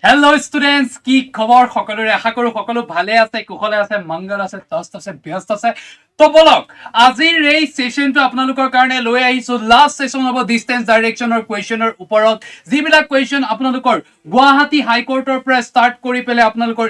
Hello students, কি খবৰ সকলোৰে আশা কৰো সকলো ভালে আছে কুশলে আছে মংগল আছে তস্ত আছে ব্যস্ত আছে তো বলক আজিৰ এই সেশনটো আপোনালোকৰ কাৰণে লৈ আহিছো লাষ্ট সেশন হ'ব ডিসটেন্স ডাইৰেকচনৰ কোৱেশ্চনৰ ওপৰত যিবিলাক কোৱেশ্চন আপোনালোকৰ গুৱাহাটী হাই কোৰ্টৰ পৰা ষ্টাৰ্ট কৰি পেলে আপোনালোকৰ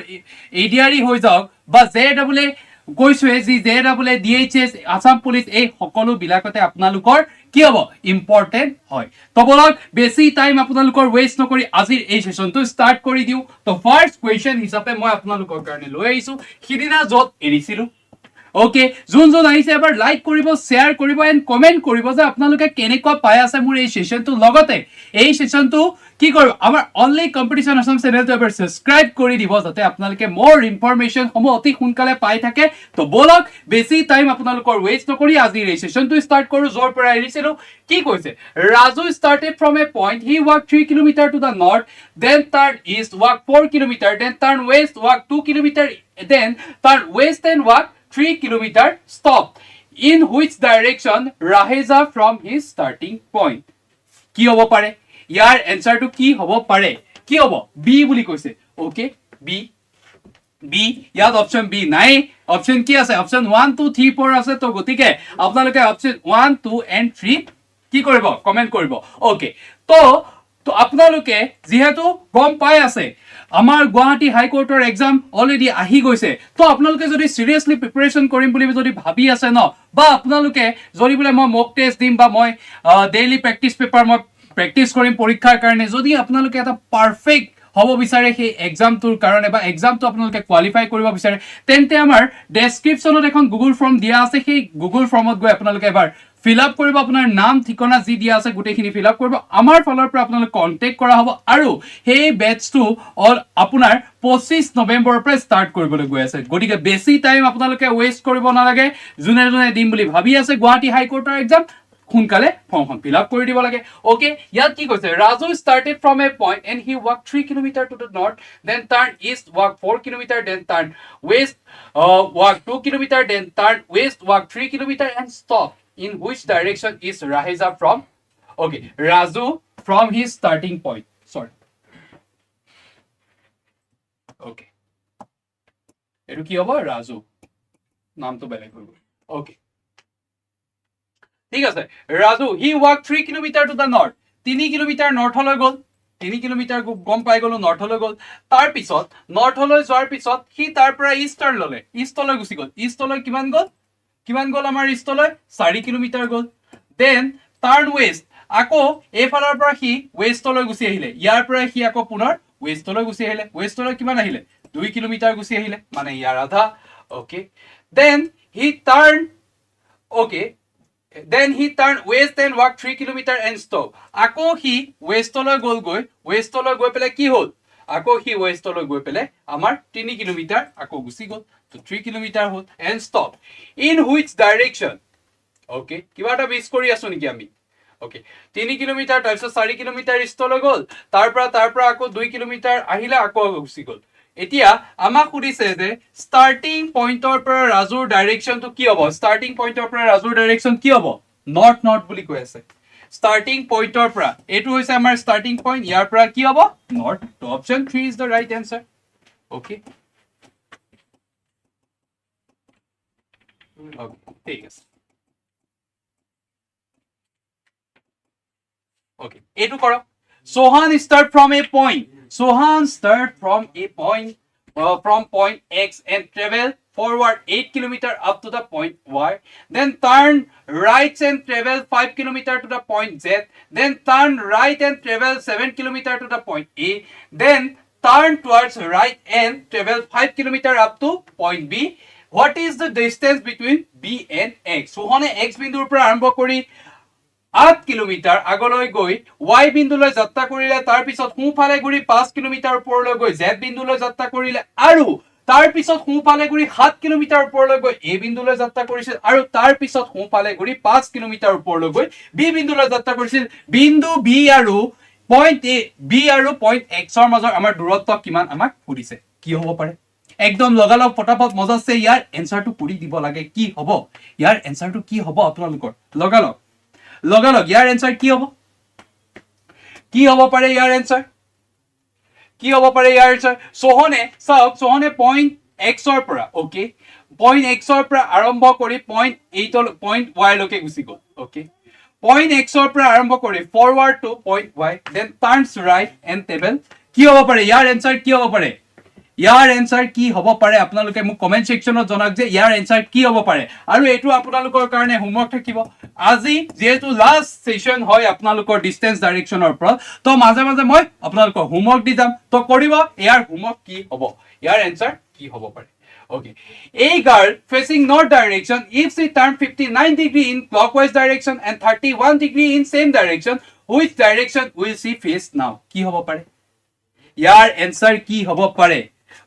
এডিআৰই হৈ যাওক বা জেডব্লিউ গৈছে যি জেডব্লিউ ডিএইচএস আসাম পুলিচ এই সকলো বিলাকতে আপোনালোকৰ কি হ'ব ইম্পৰ্টেন্ট হয় তো বলক বেছি টাইম আপোনালোকৰ ওয়েষ্ট নকৰি আজিৰ এই সেশনটো ষ্টাৰ্ট কৰি দিও তো ফাৰ্স্ট কোৱেশ্চন হিচাপে মই আপোনালোকৰ কাৰণে লৈ আহিছো সিদিনা যত এৰিছিলো ওকে যোন আহিছে এবাৰ লাইক কৰিব শেয়াৰ কৰিব এন্ড কমেন্ট কৰিব যে আপোনালোকে কেনেকুৱা পাই আছে মোৰ এই সেশনটো লগতে এই সেশনটো কি কৰিব আমাৰ অনলি কম্পিটিশন আসাম চেনেলটো এবাৰ সাবস্ক্ৰাইব কৰি দিব যাতে আপোনালোকে মোৰ ইনফৰমেশন সমূহ অতি সোনকালে পাই থাকে তো বলক বেছি টাইম আপোনালোকৰ ওয়েষ্ট নকৰি আজিৰ এই সেশনটো ষ্টাৰ্ট কৰো জৰ পৰা এৰিছিলো কি কৈছে Raju started from a point he walked 3 km to the north then turned east walked 4 km then turned west walked 2 km then turned west and walked 3 kilometer stop in which direction Raheza from his starting point কি হ'ব পাৰে ইয়াৰ answer two কি হ'ব পাৰে কি হ'ব B বুলি কৈছে ওকে বি ইয়াত অপশন বি নাই অপশন কি আছে অপশন 1 2 3 4 আছে তো গতিকে আপোনালোকে অপশন 1 2 and 3 কি কৰিব কমেন্ট কৰিব ওকে তো আপোনালোকে যেহেতু গম পাই আছে আমাৰ গুৱাহাটী হাই কোৰ্টৰ এক্সাম অলৰেডি আহি গৈছে তো আপোনালোকে যদি সিৰিয়াসলি প্ৰিপাৰেচন কৰিম বুলি যদি ভাবি আছে ন বা আপোনালোকে যদি বলে মই মক টেষ্ট দিম বা মই ডেইলি প্ৰেক্টিস পেপাৰ মই প্ৰেক্টিস কৰিম পৰীক্ষাৰ কাৰণে যদি আপোনালোকে এটা পাৰফেক্ট হ'ব বিচাৰে সেই এক্সামটোৰ কাৰণে বা এক্সামটো আপোনালোকে কোৱালিফাই কৰিব বিচাৰে তেন্তে আমাৰ ডেসক্ৰিপচনত এখন গুগল ফৰ্ম দিয়া আছে সেই গুগল ফৰ্মত গৈ আপোনালোকে এবাৰ fill up কৰিব আপোনাৰ নাম ঠিকনা যি দিয়া আছে গুটেখিনি fill up কৰিব আমাৰ ফালৰ পৰা আপোনালোক কন্টাক্ট কৰা হ'ব আৰু সেই বেচটো অল আপোনাৰ 25 নৱেম্বৰৰ পৰা ষ্টাৰ্ট কৰিবলৈ গৈ আছে গতিকে বেছি টাইম আপোনালোকে ওয়েষ্ট কৰিব নালাগে জুনে দিম বুলি ভাবি আছে গুৱাহাটী হাই কোৰ্টৰ এক্সাম সোনকালে ফৰ্মখন fill up কৰি দিব লাগে ওকে ইয়াত কি কৈছে Raju started from a point and he walked 3 km to the north then turned east walked 4 km then turned west walked 2 km then turned west walked 3 km and stopped in which direction is Raheza from okay Raju from his starting point sorry okay etu ki hobo Raju naam to beleg hobo okay ঠিক আছে Raju he walked 3 km to the north 3 km north লৈ গল 3 km গম পাই গলো north লৈ গল তাৰ পিছত north লৈ যোৱাৰ পিছত হি তাৰ পৰা eastern ললে east লৈ গুছি গল east লৈ কিমান গল আমাৰ east লৈ 4 কিলোমিটাৰ গল দেন টাৰ্ন ওয়েস্ট আকো এফালৰ পৰা হি ওয়েস্ট লৈ গুছি আহিলে ইয়াৰ পৰা হি আকো পুনৰ ওয়েস্ট লৈ গুছি আহিলে ওয়েস্ট লৈ কিমান আহিলে 2 কিলোমিটাৰ গুছি আহিলে মানে ইয়াৰ আধা okay then he turn okay then he turned west and walked 3 km and stopped ako he west লৈ গল গৈ পেলে কি হল আকৌ হি west লৈ গৈ পেলে আমাৰ 3 কিলোমিটাৰ আকৌ গুছি গল তো 3 কিলোমিটাৰ হল and stop in which direction okay কিবাটা মিস কৰি আছো নেকি আমি okay 3 কিলোমিটাৰ তাৰপিছত 4 কিলোমিটাৰ ইষ্ট লৈ গল তাৰ পৰা আকৌ 2 কিলোমিটাৰ আহিলে আকৌ গুছি গল এতিয়া আমাক সুধিছে যে স্টাৰ্টিং পইণ্টৰ পৰা ৰাজুৰ ডাইৰেকচন তো কি হ'ব স্টাৰ্টিং পইণ্টৰ পৰা ৰাজুৰ ডাইৰেকচন কি হ'ব নৰ্থ বুলি কৈ আছে স্টাৰ্টিং পইণ্টৰ পৰা এটো হৈছে আমাৰ স্টাৰ্টিং পইণ্ট ইয়াৰ পৰা কি হ'ব নৰ্থ তো option 3 is the right answer okay ঠিক আছে ওকে এটো কৰক Sohan start from a point. Sohan start from a point from point X and travel forward 8 km up to the point Y. Then turn right and travel 5 km to the point Z. Then turn right and travel 7 km to the point A. Then turn towards right and travel 5 km up to point B. What is the distance between B and X? Sohan X বিন্দুৰ পৰা আৰম্ভ কৰি 8 kilometre আগলৈ গৈ y বিন্দুলৈ যাত্ৰা কৰিলে তাৰ পিছত সোঁফালে ঘূৰি 5 কিলোমিটাৰ ওপৰলৈ গৈ z বিন্দুলৈ যাত্ৰা কৰিলে আৰু তাৰ পিছত সোঁফালে ঘূৰি 7 কিলোমিটাৰ ওপৰলৈ গৈ a বিন্দুলৈ যাত্ৰা কৰিছিল আৰু তাৰ পিছত সোঁফালে ঘূৰি 5 কিলোমিটাৰ ওপৰলৈ গৈ b বিন্দুলৈ যাত্ৰা কৰিছিল বিন্দু b আৰু পইণ্ট এ বি আৰু পইণ্ট এক্সৰ মাজৰ আমাৰ দূৰত্ব কিমান আমাক সুধিছে কি হ'ব পাৰে একদম লগালগ ফটাফট মজাছে ইয়াৰ এনসাৰটো কৰি দিব লাগে কি হ'ব ইয়াৰ এনসাৰটো কি হ'ব আপোনালোকৰ লগালগ ইয়াৰ এনসাৰ কি হ'ব পাৰে ইয়াৰ এনসাৰ কি হ'ব পাৰে ইয়াৰ এনসাৰ সোহনে চাওক সোহনে পইণ্ট এক্সৰ পৰা ওকে পইণ্ট এক্সৰ পৰা আৰম্ভ কৰি পইণ্ট এইটৰ পইণ্ট ৱাই লৈকে গুচি গ'ল ওকে পইণ্ট এক্সৰ পৰা আৰম্ভ কৰি forward to point Y then turns right and table কি হ'ব পাৰে ইয়াৰ এনসাৰ কি হ'ব পাৰে ইয়াৰ এনসাৰ কি হ'ব পাৰে আপোনালোকে মোক কমেন্ট সেকশনত জনাওক যে ইয়াৰ এনসাৰ কি হ'ব পাৰে আৰু এটো আপোনালোকৰ কাৰণে হোমৱৰ্ক থাকিব আজি যেহেতু লাষ্ট সেশন হয় আপোনালোকৰ ডিসটেন্স ডাইৰেকশনৰ পৰা তো মাজে মাজে মই আপোনালোকৰ হোমৱৰ্ক দি যাম তো কৰিব ইয়াৰ হোমৱৰ্ক কি হ'ব ইয়াৰ এনসাৰ কি হ'ব পাৰে okay a girl facing north direction if she turn 59 degree in clockwise direction and 31 degree in same direction which direction will she face now কি হ'ব পাৰে ইয়াৰ এনসাৰ কি হ'ব পাৰে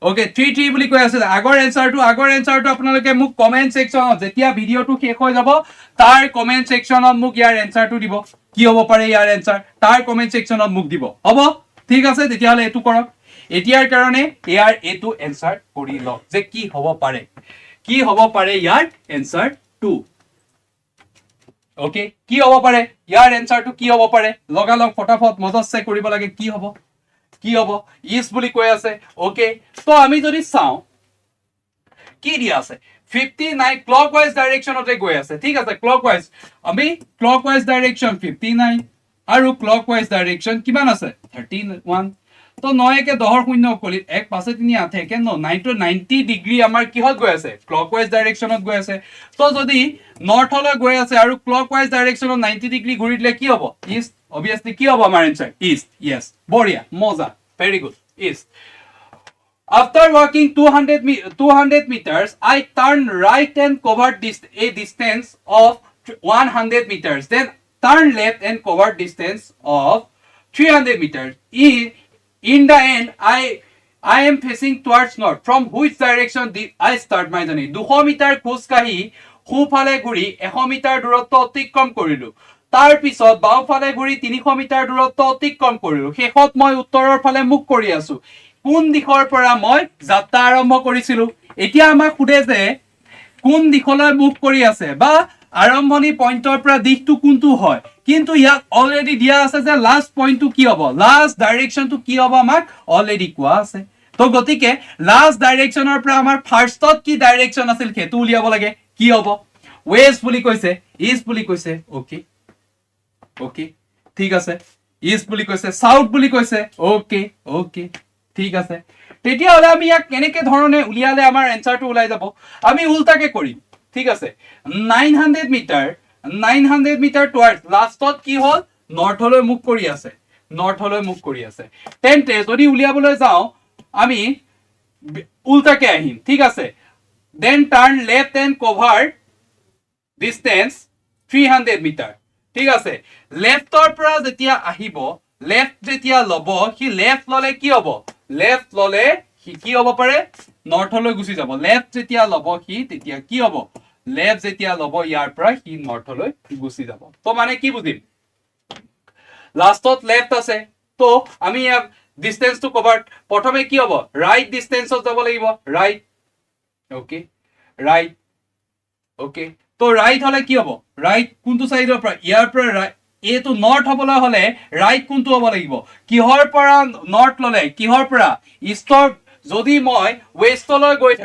ওকে 3 বুলি কৈ আছে আগৰ এনসাৰটো আপোনালোকে মোক কমেন্ট সেকশনত যেতিয়া ভিডিওটো শেষ হৈ যাব তাৰ কমেন্ট সেকশনত মোক ইয়াৰ এনসাৰটো দিব কি হ'ব পাৰে ইয়াৰ এনসাৰ তাৰ কমেন্ট সেকশনত মোক দিব হ'ব ঠিক আছে তেতিয়া হলে এটো কৰক এতিয়াৰ কাৰণে ইয়াৰ এটো এনসাৰ কৰি ল যে কি হ'ব পাৰে ইয়াৰ এনসাৰ 2 ওকে কি হ'ব পাৰে ইয়াৰ এনসাৰটো কি হ'ব পাৰে লগালগ ফটাফট মজা কৰিব লাগে কি হ'ব ইজ বুলি কৈ আছে ওকে তো আমি যদি চাও কি দিয়া আছে 59 ক্লকৱাইজ ডাইৰেকশনতে গৈ আছে ঠিক আছে ক্লকৱাইজ আমি ক্লকৱাইজ ডাইৰেকশন 59 আৰু ক্লকৱাইজ ডাইৰেকশন কিমান আছে 31 তো 9 কে 10 শূন্য কলি 1 5 3 8 কে 90 ডিগ্ৰী আমাৰ কিহত গৈ আছে ক্লকৱাইজ ডাইৰেকশনত গৈ আছে তো যদি নৰ্থ লৈ গৈ আছে আৰু ক্লকৱাইজ ডাইৰেকশনত 90 ডিগ্ৰী ঘূৰি দিলে কি হ'ব ইষ্ট obviously কি হ'ব আমাৰ আনসাৰ east yes বঢ়িয়া মজা very good east after walking 200 meters I turn right and cover a distance of 100 meters then turn left and cover distance of 300 meters in the end I am facing towards north from which direction did I start my journey 200 metre খোজ কাঢ়ি সোঁফালে ঘূৰি 100 metre দূৰত্ব অতিক্ৰম কৰিলো তাৰ পিছত বাওঁফালে ঘূৰি 300 মিটাৰ দূৰত্ব অতিক্ৰম কৰিলো শেষত মই উত্তৰৰ ফালে মুখ কৰি আছো কোন দিশৰ পৰা মই যাত্ৰা আৰম্ভ কৰিছিলো এতিয়া আমাক খুদে যে কোন দিশলৈ মুখ কৰি আছে বা আৰম্ভণি পইণ্টৰ পৰা দিশটো কোনটো হয় কিন্তু ইয়াত অলৰেডি দিয়া আছে যে লাষ্ট পইণ্টটো কি হ'ব লাষ্ট ডাইৰেকশনটো কি হ'ব আমাক অলৰেডি কোৱা আছে তো গতিকে লাষ্ট ডাইৰেকশনৰ পৰা আমাৰ ফাৰ্ষ্টত কি ডাইৰেকশন আছিল সেইটো উলিয়াব লাগে কি হ'ব ওয়েস্ট বুলি কৈছে ইষ্ট বুলি কৈছে ওকে ওকে ঠিক আছে ইষ্ট বুলি কৈছে সাউথ বুলি কৈছে ওকে ওকে ঠিক আছে তেতিয়া হলে আমি ইয়াক কেনেকে ধৰণে উলিয়ালে আমাৰ এনসাৰটো ওলাই যাব আমি উল্টাকে কৰিম ঠিক আছে 900 মিটাৰ টুৱাৰ্ডছ লাষ্টত কি হ'ল নৰ্থলৈ মুখ কৰি আছে তেন্তে যদি উলিয়াবলৈ যাও আমি উল্টাকে আহিম ঠিক আছে then turn left and cover distance 300 metre ঠিক আছে লেফটৰ পৰা যেতিয়া আহিব লেফট যেতিয়া লব কি লেফট ললে কি হ'ব লেফট ললে কি হ'ব পাৰে নৰ্থলৈ গুচি যাব লেফট যেতিয়া লব কি তেতিয়া কি হ'ব লেফট যেতিয়া লব ইয়াৰ পৰা কি নৰ্থলৈ গুচি যাব তো মানে কি বুজিম লাষ্টত লেফট আছে তো আমি ডিসটেন্স টু কভাৰ প্ৰথমে কি হ'ব ৰাইট ডিসটেন্সত যাব লাগিব ৰাইট ওকে তো ৰাইট হলে কি হ'ব ৰাইট কোনটো সাইডৰ পৰা ইয়াৰ পৰা ৰাইট এটো নৰ্থ হবলৈ হলে ৰাইট কোনটো হ'ব লাগিব কিহৰ পৰা নৰ্থ ললে কিহৰ পৰা ইষ্টৰ যদি মই ওয়েষ্টলৈ গৈ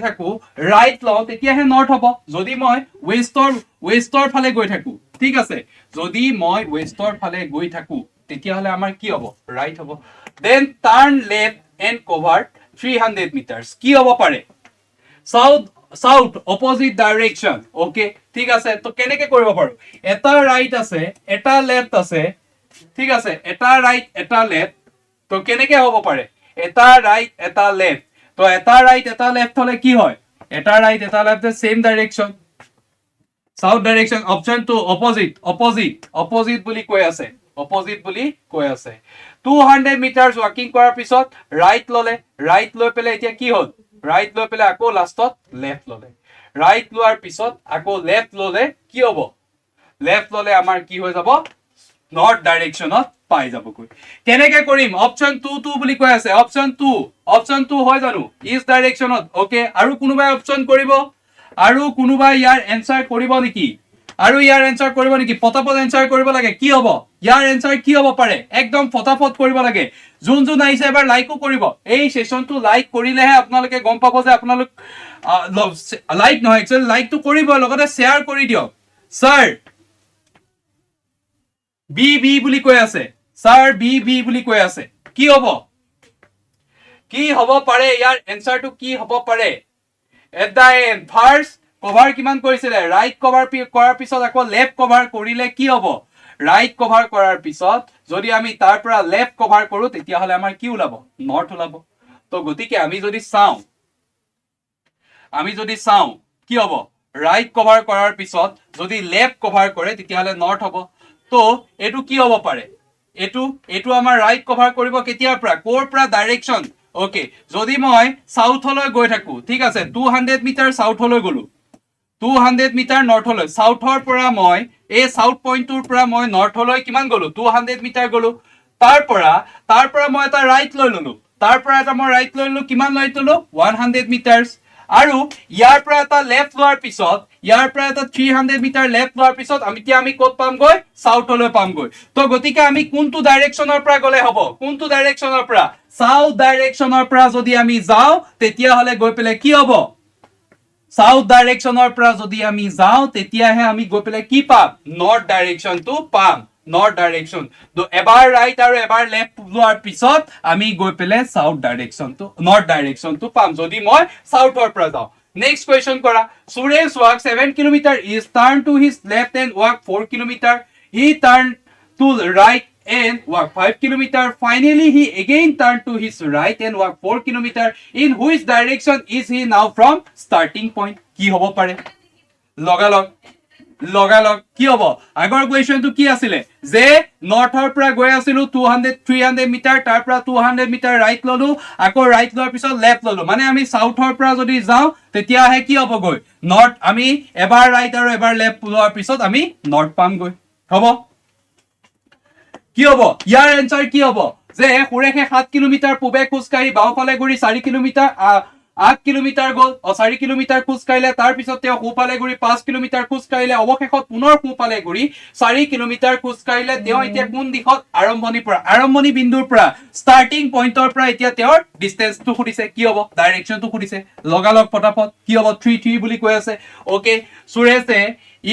থাকো ৰাইট লও তেতিয়াহে নৰ্থ হ'ব যদি মই ওয়েষ্টৰ ফালে গৈ থাকো ঠিক আছে যদি মই ওয়েষ্টৰ ফালে গৈ থাকো তেতিয়াহলে আমাৰ কি হ'ব ৰাইট হ'ব then turn left and cover 300 metres কি হ'ব পাৰে সাউথ অপোজিট ডাইৰেকশন ওকে ঠিক আছে তো কেনেকে কৰিব পাৰো এটা ৰাইট আছে এটা লেফট আছে ঠিক আছে এটা ৰাইট এটা লেফট তো কেনেকে হ'ব পাৰে এটা ৰাইট এটা লেফট তো এটা ৰাইট এটা লেফট হলে কি হয় এটা ৰাইট এটা left same direction south direction option 2 opposite বুলি কৈ আছে 200 মিটাৰছ ওয়াকিং কৰাৰ পিছত ৰাইট লৈ পেলে এতিয়া কি হ'ল ৰাইট লৈ পেলে আকৌ লাষ্টত লেফট ললে ৰাইট লোৱাৰ পিছত আকৌ লেফট ললে কি হ'ব লেফট ললে আমাৰ কি হৈ যাব নৰ্থ ডাইৰেকশ্যনত পাই যাবগৈ কেনেকৈ কৰিম অপশ্যন 2 বুলি কৈ আছে অপশ্যন 2 হয় জানো ইষ্ট ডাইৰেকশ্যনত ওকে আৰু কোনোবাই অপশ্যন কৰিব আৰু কোনোবাই ইয়াৰ এনসাৰ কৰিব নেকি আৰু ইয়াৰ এনসাৰ কৰিব নেকি ফটাফট এনসাৰ কৰিব লাগে কি হ'ব ইয়াৰ এনসাৰ কি হ'ব পাৰে একদম ফটাফট কৰিব লাগে যোন যোন আহিছে এবাৰ লাইকও কৰিব এই সেশনটো লাইক কৰিলেহে আপোনালোকে গম পাব যে আপোনালোক লাইক নহয় একচুৱেলি লাইকটো কৰিব লগতে শ্বেয়াৰ কৰি দিয়ক স্যাৰ বি বুলি কৈ আছে স্যাৰ বি বুলি কৈ আছে কি হ'ব পাৰে ইয়াৰ এনসাৰটো কি হ'ব পাৰে at the end first cover কিমান কৰিছিলে ৰাইট কভাৰ কৰাৰ পিছত আকৌ লেফট কভাৰ কৰিলে কি হ'ব ৰাইট কভাৰ কৰাৰ পিছত যদি আমি তাৰ পৰা লেফট কভাৰ কৰো তেতিয়া হলে আমাৰ কি ওলাব নৰ্থ ওলাব তো গতিকে আমি যদি চাওঁ কি হ'ব ৰাইট কভাৰ কৰাৰ পিছত যদি লেফট কভাৰ কৰে তেতিয়া হলে নৰ্থ হ'ব তো এটো কি হ'ব পাৰে এটো আমাৰ ৰাইট কভাৰ কৰিব কেতিয়াৰ পৰা কোৰ পৰা ডাইৰেকশ্যন ওকে যদি মই সাউথলৈ গৈ থাকো ঠিক আছে 200 মিটাৰ সাউথলৈ গলো 200 মিটাৰ নৰ্থলৈ সাউথৰ পৰা মই এই সাউথ পইণ্টৰ পৰা মই নৰ্থলৈ কিমান গলো 200 মিটাৰ গলো তাৰ পৰা মই এটা ৰাইট লৈ ললো কিমান ৰাইট ললো 100 মিটাৰছ আৰু ইয়াৰ পৰা এটা লেফট লোৱাৰ পিছত ইয়াৰ পৰা এটা 300 মিটাৰ লেফট লোৱাৰ পিছত আমি ক'ত পামগৈ সাউথলৈ পামগৈ তো গতিকে আমি কোনটো ডাইৰেকশ্যনৰ পৰা গলে হ'ব কোনটো ডাইৰেকশ্যনৰ পৰা সাউথ ডাইৰেকশ্যনৰ পৰা যদি আমি যাওঁ তেতিয়া হলে গৈ পেলে কি হ'ব সাউথ ডাইৰেকশ্যনৰ পৰা যদি আমি যাওঁ তেতিয়াহে আমি গৈ পেলে কি পাম নৰ্থ ডাইৰেকশ্যনটো পাম নৰ্থ ডাইৰেকশ্যন তো এবাৰ ৰাইট আৰু এবাৰ লেফট লোৱাৰ পিছত আমি গৈ পেলে সাউথ ডাইৰেকশ্যনটো নৰ্থ ডাইৰেকশ্যনটো পাম যদি মই সাউথৰ পৰা যাওঁ নেক্সট কোৱেশ্চন কৰা Suresh walk 7 kilometre is turn to his left and walk 4 kilometre he turned to right and walk 5 kilometer finally he again turned to his right and walk 4 kilometer in which direction is he now from starting point কি হ'ব পাৰে লগালগ কি হ'ব আগৰ কোৱেশ্চনটো কি আছিল যে নৰ্থৰ পৰা গৈ আছিল 300 মিটাৰ তাৰ পৰা 200 মিটাৰ ৰাইট ললো আকৌ ৰাইট লোৱাৰ পিছত লেফট ললো মানে আমি সাউথৰ পৰা যদি যাওঁ তেতিয়া হে কি হ'ব গৈ নৰ্থ আমি এবাৰ ৰাইট আৰু এবাৰ লেফট লোৱাৰ পিছত আমি নৰ্থ পাম গৈ হ'ব কি হ'ব ইয়াৰ এনসাৰ কি হ'ব যে সুৰেখে 7 কিলোমিটাৰ পূবে খোজকাঢ়ি বাওঁফালে ঘূৰি 4 কিলোমিটাৰ 8 কিলোমিটাৰ গল 4 কিলোমিটাৰ খোজকাঢ়িলে তাৰ পিছত তেওঁ সোঁফালে ঘূৰি 5 কিলোমিটাৰ খোজকাঢ়িলে অৱশেষত পুনৰ সোঁফালে ঘূৰি 4 কিলোমিটাৰ খোজকাঢ়িলে তেওঁ এতিয়া কোন দিশত আৰম্ভণি বিন্দুৰ পৰা ষ্টাৰ্টিং পইণ্টৰ পৰা এতিয়া তেওঁৰ ডিসটেন্সটো খুদিছে কি হ'ব ডাইৰেকশ্যনটো খুদিছে লগালগ ফটাফট কি হ'ব 3 বুলি কৈ আছে ওকে সুৰেশে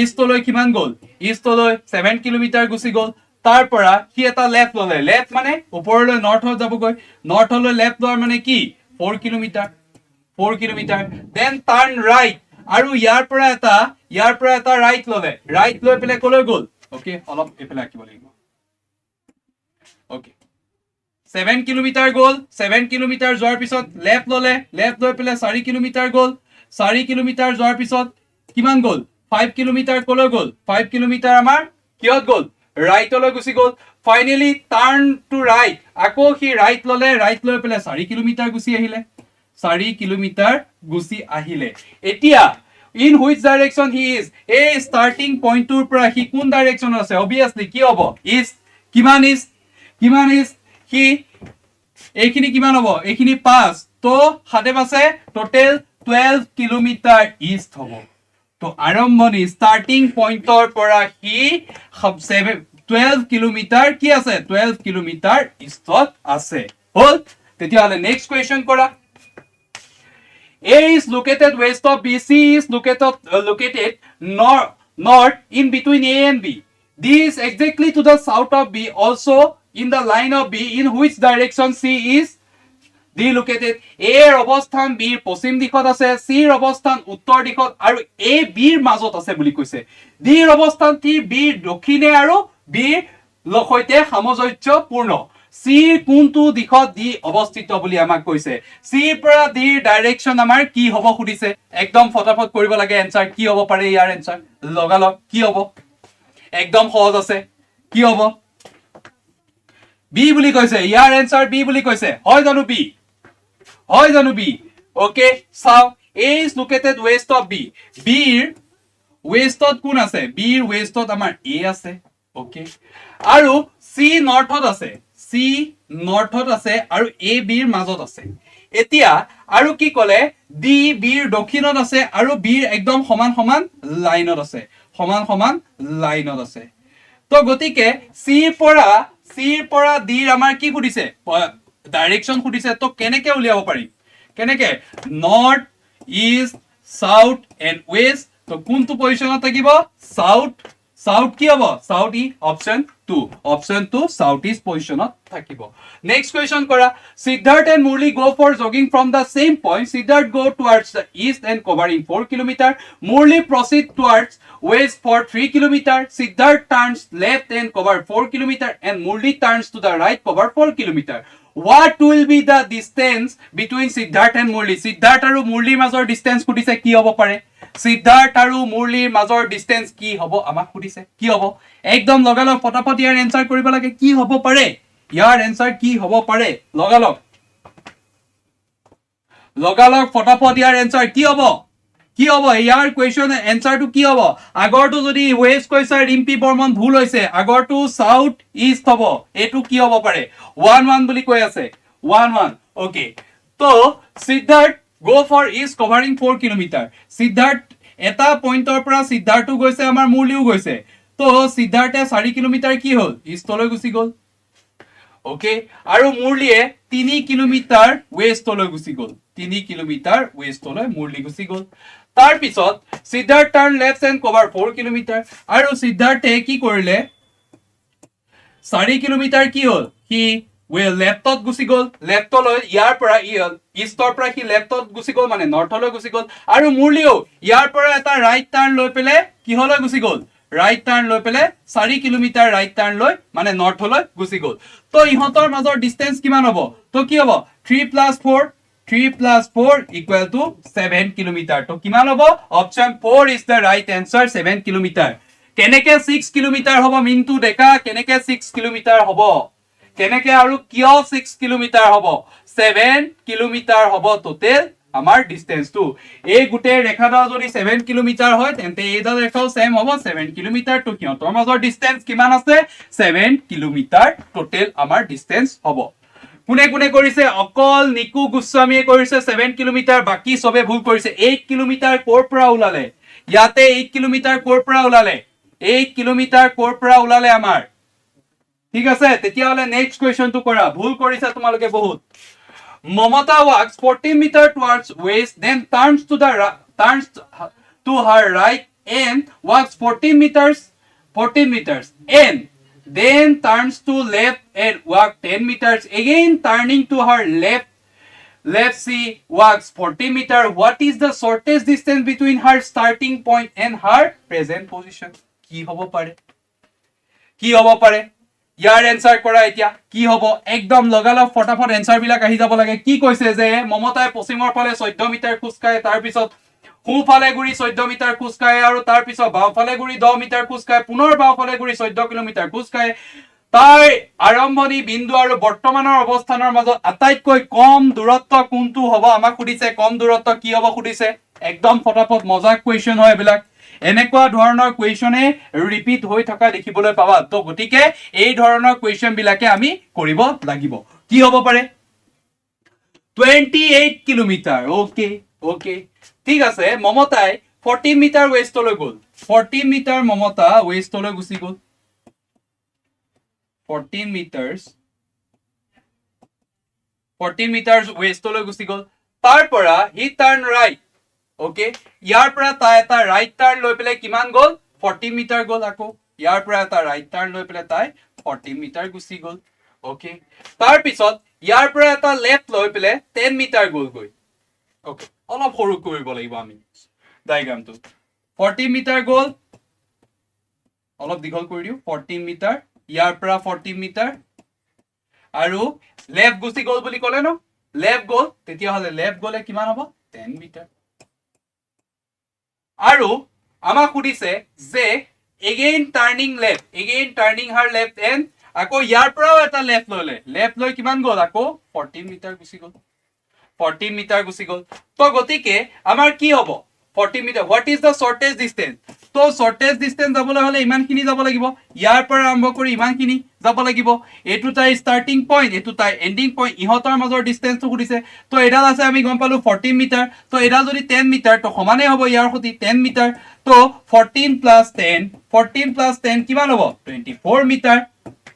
ইষ্টলৈ কিমান গল ইষ্টলৈ 7 কিলোমিটাৰ গুচি গল তাৰ পৰা কি এটা লেফট ললে লেফট মানে ওপৰলৈ নৰ্থলৈ যাবগৈ নৰ্থলৈ লেফট লোৱাৰ মানে কি 4 কিলোমিটাৰ দেন টাৰ্ন ৰাইট আৰু ইয়াৰ পৰা এটা ৰাইট ললে ৰাইট লৈ পেলে কলৈ গল ওকে অলপ এফালে আকিব লাগিব ওকে 7 কিলোমিটাৰ গল 7 কিলোমিটাৰ যোৱাৰ পিছত লেফট ললে লেফট লৈ পেলে 4 কিলোমিটাৰ গল 4 কিলোমিটাৰ যোৱাৰ পিছত কিমান গল 5 কিলোমিটাৰ কলৈ গল 5 কিলোমিটাৰ আমাৰ কিহত গল ৰাইটলৈ গুচি গল ফাইনালি টাৰ্ন টু ৰাইট আকৌ হি ৰাইট ললে ৰাইট লৈ পেলে 4 কিলোমিটাৰ গুচি আহিলে 4 কিলোমিটাৰ গুচি আহিলে এতিয়া in which direction he is a starting point tour পৰা হি কোন ডাইৰেকশ্যন আছে obviously কি হ'ব is কিমান is হি এইখিনি কিমান হ'ব এইখিনি 5 তো হাতে আছে টোটাল 12 কিলোমিটাৰ ইষ্ট হ'ব তো আৰম্ভণি ষ্টাৰ্টিং পইণ্টৰ পৰা হি 12 কিলোমিটাৰ কি আছে 12 কিলোমিটাৰ ইষ্টত আছে হল তেতিয়াহলে নেক্সট কোৱেশ্চন কৰা A is located west of B. C is located north in between A and B. D is exactly to the south of B, also in the line of B. In which direction C is D located? A er অৱস্থান B ৰ পশ্চিম দিশত আছে, C ৰ অৱস্থান উত্তৰ দিশত আৰু A B ৰ মাজত আছে বুলি কৈছে। D ৰ অৱস্থান T B ৰ দক্ষিণে আৰু B ৰ সৈতে সামঞ্জস্যপূৰ্ণ। C কোনটো দিশত D অৱস্থিত বুলি আমাক কৈছে C পৰা D ডাইৰেকশ্যন আমাৰ কি হ'ব খুদিছে একদম ফটাফট কৰিব লাগে এনসাৰ কি হ'ব পাৰে ইয়াৰ এনসাৰ লগালগ কি হ'ব একদম সহজ আছে কি হ'ব B বুলি কৈছে ইয়াৰ এনসাৰ B বুলি কৈছে হয় জানো B ওকে চাও A is located west of B B ৰ westত কোন আছে B ৰ westত আমাৰ A আছে ওকে আৰু সি নৰ্থত আছে আৰু এ বিৰ মাজত আছে এতিয়া আৰু কি কলে ডি বিৰ দক্ষিণত আছে আৰু বিৰ একদম সমান সমান লাইনত আছে তো গতিকে সিৰ পৰা ডিৰ আমাৰ কি খুদিছে ডাইৰেকশন খুদিছে তো কেনেকে উলিয়াব পাৰিম কেনেকে north east south and west তো কোনটো পজিশনত থাকিব সাউথ কি হ'ব সাউথ ই অপশন 2 সাউথ ইষ্ট পজিশনত থাকিব নেক্সট কোৱেশ্চন কৰা Siddharth and Murali go for jogging from the same point Siddharth go towards the east and covering 4 kilometer Murli proceed towards west for 3 kilometer Siddharth turns left and cover 4 kilometer and Murli turns to the right cover 4 kilometer what will be the distance between Siddharth and Murli Siddharth aru Murli major distance kudise ki hobo pare Siddharth aru Murli major distance ki hobo amak kudise ki hobo ekdom logalog potapot yar answer koriba lage ki hobo pare yar answer ki hobo pare logalog potapot yar answer ki hobo year question answer two কি হ'ব আগৰটো যদি West কৈছে ৰিম্পি বৰ্মন ভুল হৈছে আগৰটো south east হ'ব এটো কি হ'ব পাৰে 1-1 বুলি কৈ আছে 1-1 ওকে তো Siddharth go for east covering 4 kilometre Siddharth এটা পইণ্টৰ পৰা সিদ্ধাৰ্থ গৈছে আমাৰ মুৰলিও গৈছে তো সিদ্ধাৰ্থে 4 কিলোমিটাৰ কি হ'ল ইষ্টলৈ গুচি গ'ল ওকে আৰু মুৰলিয়ে 3 কিলোমিটাৰ ওয়েষ্টলৈ গুচি গ'ল 3 কিলোমিটাৰ ওয়েষ্টলৈ মুৰলি গুচি গ'ল তাৰ পিছত Siddharth turn left and cover 4 kilometre আৰু সিদ্ধাৰ্থে কি কৰিলে 4 কিলোমিটাৰ কি হ'ল হি লেফটত গুচি গ'ল লেফটলৈ ইয়াৰ পৰা ইষ্টৰ পৰা হি লেফটত গুচি গ'ল মানে নৰ্থলৈ গুচি গ'ল আৰু মুৰলিও ইয়াৰ পৰা এটা ৰাইট টাৰ্ন লৈ পেলে কিহলৈ গুচি গ'ল ৰাইট টাৰ্ন লৈ পেলে 4 কিলোমিটাৰ ৰাইট টাৰ্ন লৈ মানে নৰ্থলৈ গুচি গ'ল তো ইহঁতৰ মাজৰ ডিসটেন্স কিমান হ'ব তো কি হ'ব 3 plus 4 equal to 7 kilometer to kiman hobo option 4 is the right answer 7 kilometer keneke 6 kilometer hobo mintu deka keneke 6 kilometer hobo keneke aru kyo 6 kilometer hobo 7 kilometer hobo total amar distance to ei gute rekha da jodi 7 kilometer hoy tente ei da rekhao same hobo 7 kilometer to kyotor major distance kiman ase 7 kilometer total amar distance hobo কোনে কোনে কৰিছে অকল Nico গোস্বামীয়ে কৰিছে 7 kilometre বাকি সবে ভুল কৰিছে 8 কিলোমিটাৰ কোৰ পৰা উলালে ইয়াতে 8 কিলোমিটাৰ কোৰ পৰা উলালে 8 কিলোমিটাৰ কোৰ পৰা উলালে আমাৰ ঠিক আছে তেতিয়া হলে নেক্সট কোৱেশ্চন টু কৰা ভুল কৰিছে তোমালোকে বহুত মমতা walks 14 meter towards west then turns to her right and walks 14 meters and then turns to left and walk 10 meters again turning to her left she walks 40 meter what is the shortest distance between her starting point and her present position কি হ'ব পাৰে ইয়াৰ answer কৰা এতিয়া কি হ'ব একদম লগালগ ফটাফট এনসাৰ বিলাক আহি যাব লাগে কি কৈছে যে মমতাই পশ্চিমৰ ফালে 14 মিটাৰ খোজকায় তাৰ পিছত সোঁফালে গুৰি 14 মিটাৰ খোজকায় আৰু তাৰ পিছত বাওঁফালে গুৰি 10 মিটাৰ খোজকায় পুনৰ বাওঁফালে গুৰি 14 কিলোমিটাৰ খোজকায় তাৰ আৰম্ভণি বিন্দু আৰু বৰ্তমানৰ অৱস্থানৰ মাজত আটাইতকৈ কম দূৰত্ব কোনটো হ'ব আমাক খুদিছে কম দূৰত্ব কি হ'ব খুদিছে একদম ফটাফট মজাক কোৱেশ্চন হয় এবিলাক এনেকুৱা ধৰণৰ কোৱেশ্চনে ৰিপিট হৈ থকা দেখিবলৈ পাবা তো গতিকে এই ধৰণৰ কোৱেশ্চন বিলাকে আমি কৰিব লাগিব কি হ'ব পাৰে 28 কিলোমিটাৰ ওকে ঠিক আছে মমতাই 14 মিটাৰ ওয়েষ্টলৈ গ'ল 14 মিটাৰ মমতা ওয়েষ্টলৈ গুচি গ'ল 14 মিটাৰ ওয়েষ্টলৈ গুচি গ'ল তাৰ পৰা হি টাৰ্ন ৰাইট ওকে ইয়াৰ পৰা তাই এটা ৰাইট টাৰ্ন লৈ পেলে কিমান গ'ল 14 মিটাৰ গ'ল আকৌ ইয়াৰ পৰা এটা ৰাইট টাৰ্ন লৈ পেলে তাই 14 মিটাৰ গুচি গ'ল ওকে তাৰ পিছত ইয়াৰ পৰা এটা লেফট লৈ পেলে 10 মিটাৰ গ'ল গৈ ওকে অলপ সৰু কৰিব লাগিব আমি ডায়াগ্ৰামটো 14 মিটাৰ গ'ল অলপ দীঘল কৰি দিও 14 মিটাৰ ইয়াৰ পৰা 14 মিটাৰ আৰু লেফট গুচি গ'ল বুলি ক'লে ন লেফট গ'ল তেতিয়া হলে লেফট গ'লে কিমান হ'ব 10 মিটাৰ আৰু আমাক খুদিছে যে again turning her left and আকৌ ইয়াৰ পৰাও এটা লেফট লৈ কিমান গ'ল আকৌ 14 মিটাৰ গুচি গ'ল তো গতিকে আমাৰ কি হ'ব 40 metre what is the shortest distance তো শৰ্টেজ ডিষ্টেন্স যাবলৈ হলে ইমানখিনি যাব লাগিব ইয়াৰ পৰা আৰম্ভ কৰি ইমানখিনি যাব লাগিব এটো তাই ষ্টাৰ্টিং পইণ্ট এটো তাই এন্ডিং পইণ্ট ইহতৰ মাজৰ ডিষ্টেন্সটো সুধিছে তো এডাল আছে আমি গম পালো 14 মিটাৰ তো এডাল যদি 10 মিটাৰ তো সমানে হ'ব ইয়াৰ সৈতে 10 মিটাৰ তো 14 plus 10 কিমান হ'ব 24 মিটাৰ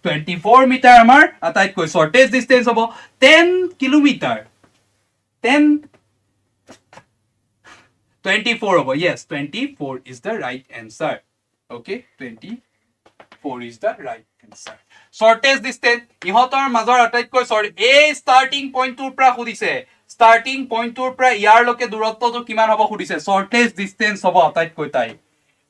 24 মিটাৰ আমাৰ আটাইতকৈ শৰ্টেজ ডিষ্টেন্স হ'ব 10 kilometre 10 24 over yes 24 is the right answer okay 24 is the right answer shortest distance ইহতৰ মাজৰ আটাইতকৈ সৰি এই starting point টোৰ পৰা খুদিছে starting point টোৰ পৰা ইয়াৰ লকে দূৰত্বটো কিমান হ'ব খুদিছে shortest distance হ'ব আটাইতকৈ তাই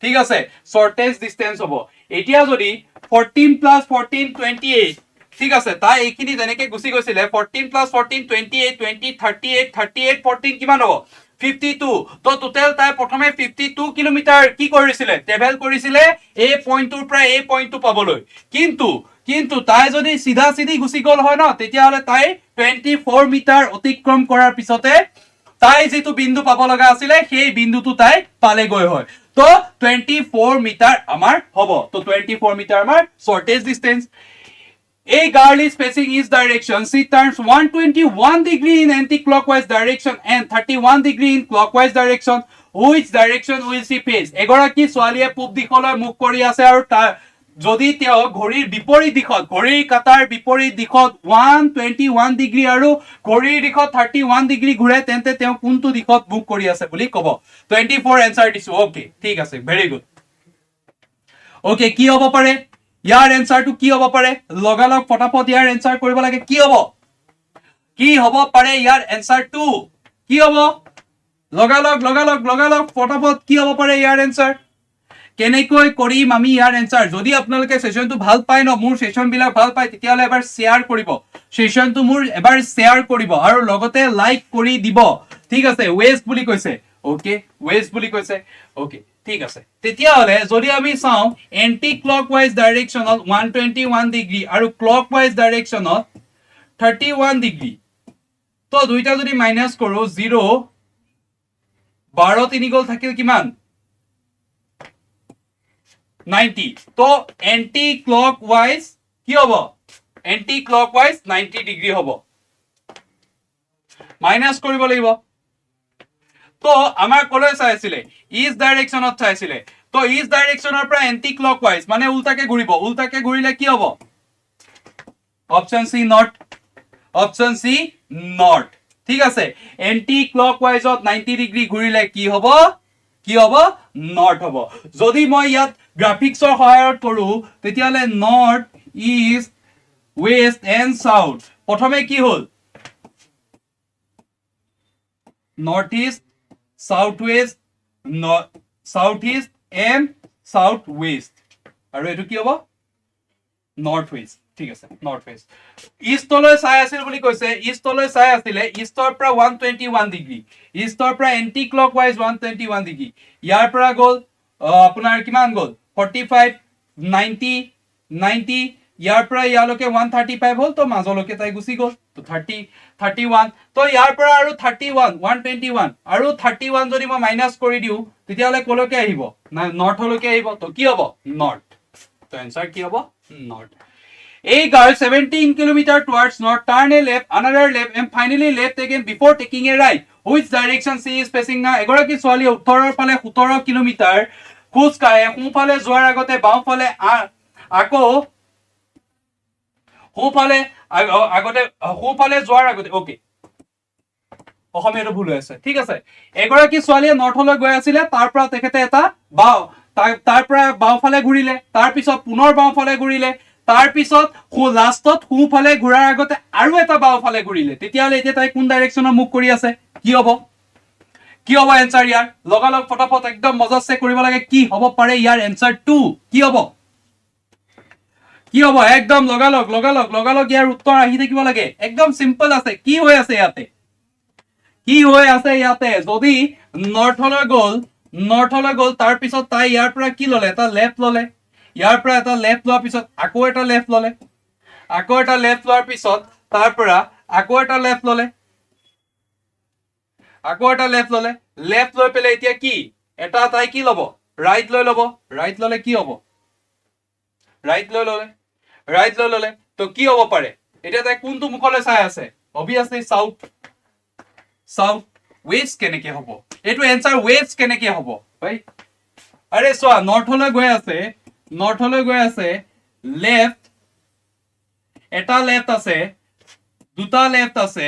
ঠিক আছে shortest distance হ'ব এতিয়া যদি 14 plus 14 28 ঠিক আছে তাই এইখিনি যেনেকৈ গুছি গৈছিলে 14 plus 14 28 20 38 38 14 কিমান হ'ব 52 তো টোটাল তাই প্ৰথমে 52 কিলোমিটাৰ কি কৰিছিলে ট্ৰেভেল কৰিছিলে এই পইণ্টৰ পৰা এই পইণ্টটো পাবলৈ কিন্তু তাই যদি সিধা সিধি গুছি গল হয় ন তেতিয়া হলে তাই 24 মিটাৰ অতিক্ৰম কৰাৰ পিছতে তাই যেটো বিন্দু পাব লগা আছিল সেই বিন্দুটো তাই পালে গৈ হয় তো 24 মিটাৰ আমাৰ হ'ব তো 24 মিটাৰ আমাৰ শৰ্টেজ distance A girl is facing each direction. She turns 121 degree in anti-clockwise direction and 31 degree in clockwise direction. Which direction will she face? এগৰাকী ছোৱালীয়ে পূব দিশলৈ মুখ কৰি আছে আৰু যদি তেওঁ ঘড়ীৰ বিপৰীত দিশত ঘড়ীৰ কাটাৰ বিপৰীত দিশত 121 ডিগ্ৰী আৰু ঘড়ীৰ দিশত 31 ডিগ্ৰী ঘূৰে তেন্তে তেওঁ কোনটো দিশত মুখ কৰি আছে বুলি ক'ব 24 এনসাৰ দিছো ওকে ঠিক আছে ভেৰি গুড ওকে কি হ'ব পাৰে ইয়াৰ এনসাৰটো কি হ'ব পাৰে লগালগ ফটাফট ইয়াৰ এনসাৰ কৰিব লাগে কি হ'ব পাৰে ইয়াৰ এনসাৰটো কি হ'ব লগালগ ফটাফট কি হ'ব পাৰে ইয়াৰ এনসাৰ কেনেকৈ কৰিম আমি ইয়াৰ এনসাৰ যদি আপোনালোকে সেশনটো ভাল পায় ন মোৰ সেশন বিলাক ভাল পায় তেতিয়া হলে এবাৰ শেয়াৰ কৰিব সেশনটো মোৰ এবাৰ শেয়াৰ কৰিব আৰু লগতে লাইক কৰি দিব ঠিক আছে ওয়েস্ট বুলি কৈছে ওকে ওয়েস্ট বুলি কৈছে ওকে ঠিক আছে তেতিয়া হলে যদি আমি চাও এন্টি ক্লকৱাইজ ডাইৰেকশনত 121 ডিগ্ৰী আৰু ক্লকৱাইজ ডাইৰেকশনত 31 ডিগ্ৰী তো দুইটা যদি মাইনাস কৰো 0 12 3 গল থাকিল কিমান 90 তো এন্টি ক্লকৱাইজ কি হ'ব এন্টি ক্লকৱাইজ 90 ডিগ্ৰী হ'ব মাইনাস কৰিব লাগিব তো আমাৰ কলৈ চাইছিলে ইজ ডাইৰেকশনত চাইছিলে তো ইজ ডাইৰেকশনৰ পৰা এন্টি ক্লকৱাইজ মানে উল্টাকে ঘূৰিলে কি হ'ব অপচন সি নট ঠিক আছে এন্টি ক্লকৱাইজত 90 ডিগ্ৰী ঘূৰিলে কি হ'ব নট হ'ব যদি মই ইয়াত গ্ৰাফিক্সৰ সহায়ত কৰো তেতিয়া হলে north east west and south প্ৰথমে কি হ'ল north east south east and south west আৰু এটো কি হ'ব নৰ্থ ওয়েস্ট ঠিক আছে নৰ্থ ওয়েস্ট ইষ্টলৈ চাই আছিল বুলি কৈছে ইষ্টলৈ চাই আছিলে ইষ্টৰ পৰা 121 ডিগ্ৰী ইষ্টৰ পৰা এন্টি ক্লকৱাইজ 121 ডিগ্ৰী ইয়াৰ পৰা গল আপোনাৰ কিমান গল 45 90 ইয়াৰ পৰা ইয়ালৈকে 135 হল তো মাজলৈকে তাই গুছি গল তো 31 তো ইয়াৰ পৰা আৰু 31 121 আৰু 31 যদি মই মাইনাস কৰি দিও তেতিয়া হলে কলৈকে আহিব না নৰ্থলৈকে আহিব তো কি হ'ব নৰ্থ তো आंसर কি হ'ব north A girl 17 kilometer towards north turn a left another left and finally left again before taking a right which direction she is facing now এগৰাকী ছোৱালী উত্তৰৰ ফালে 17 কিলোমিটাৰ খোজ কাঢ়ে সোঁফালে যোৱাৰ আগতে বাওঁফালে আকৌ সোঁফালে যোৱাৰ আগতে ওকে অসমীয়াটো ভুল হৈ আছে ঠিক আছে এগৰাকী ছোৱালীয়ে নৰ্থলৈ গৈ আছিল তাৰ পৰা তেখেতে এটা তাৰ পৰা বাওঁফালে ঘূৰিলে তাৰ পিছত পুনৰ বাওঁফালে ঘূৰিলে তাৰ পিছত লাষ্টত সোঁফালে ঘূৰাৰ আগতে আৰু এটা বাওঁফালে ঘূৰিলে তেতিয়া হলে এতিয়া তাই কোন ডাইৰেকশনত মুভ কৰি আছে কি হ'ব এনসাৰ ইয়াৰ লগালগ ফটাফট একদম মজাছে কৰিব লাগে কি হ'ব পাৰে ইয়াৰ এনসাৰ 2 কি হ'ব একদম লগালগ ইয়াৰ উত্তৰ আহি থাকিব লাগে একদম সিম্পল আছে কি হৈ আছে ইয়াতে যদি নৰ্থলৈ গল তাৰ পিছত তাই ইয়াৰ পৰা কি ললে এটা লেফট ললে ইয়াৰ পৰা এটা লেফট লোৱাৰ পিছত আকৌ এটা লেফট ললে আকৌ এটা লেফট লোৱাৰ পিছত তাৰ পৰা আকৌ এটা লেফট ললে আকৌ এটা লেফট ললে লেফট লৈ পেলাই এতিয়া কি এটা তাই কি লব ৰাইট লৈ লব ৰাইট ললে কি হ'ব ৰাইট লৈ ললে তো কি হ'ব পাৰে এতিয়া তাই কোনটো মুখলৈ চাই আছে অবভিয়াছলি সাউথ ৱেষ্ট কেনেকে হ'ব এটো এনসাৰ ৱেষ্ট কেনেকে হ'ব ভাই আৰে চোৱা নৰ্থলৈ গৈ আছে লেফট এটা লেফট আছে দুটা লেফট আছে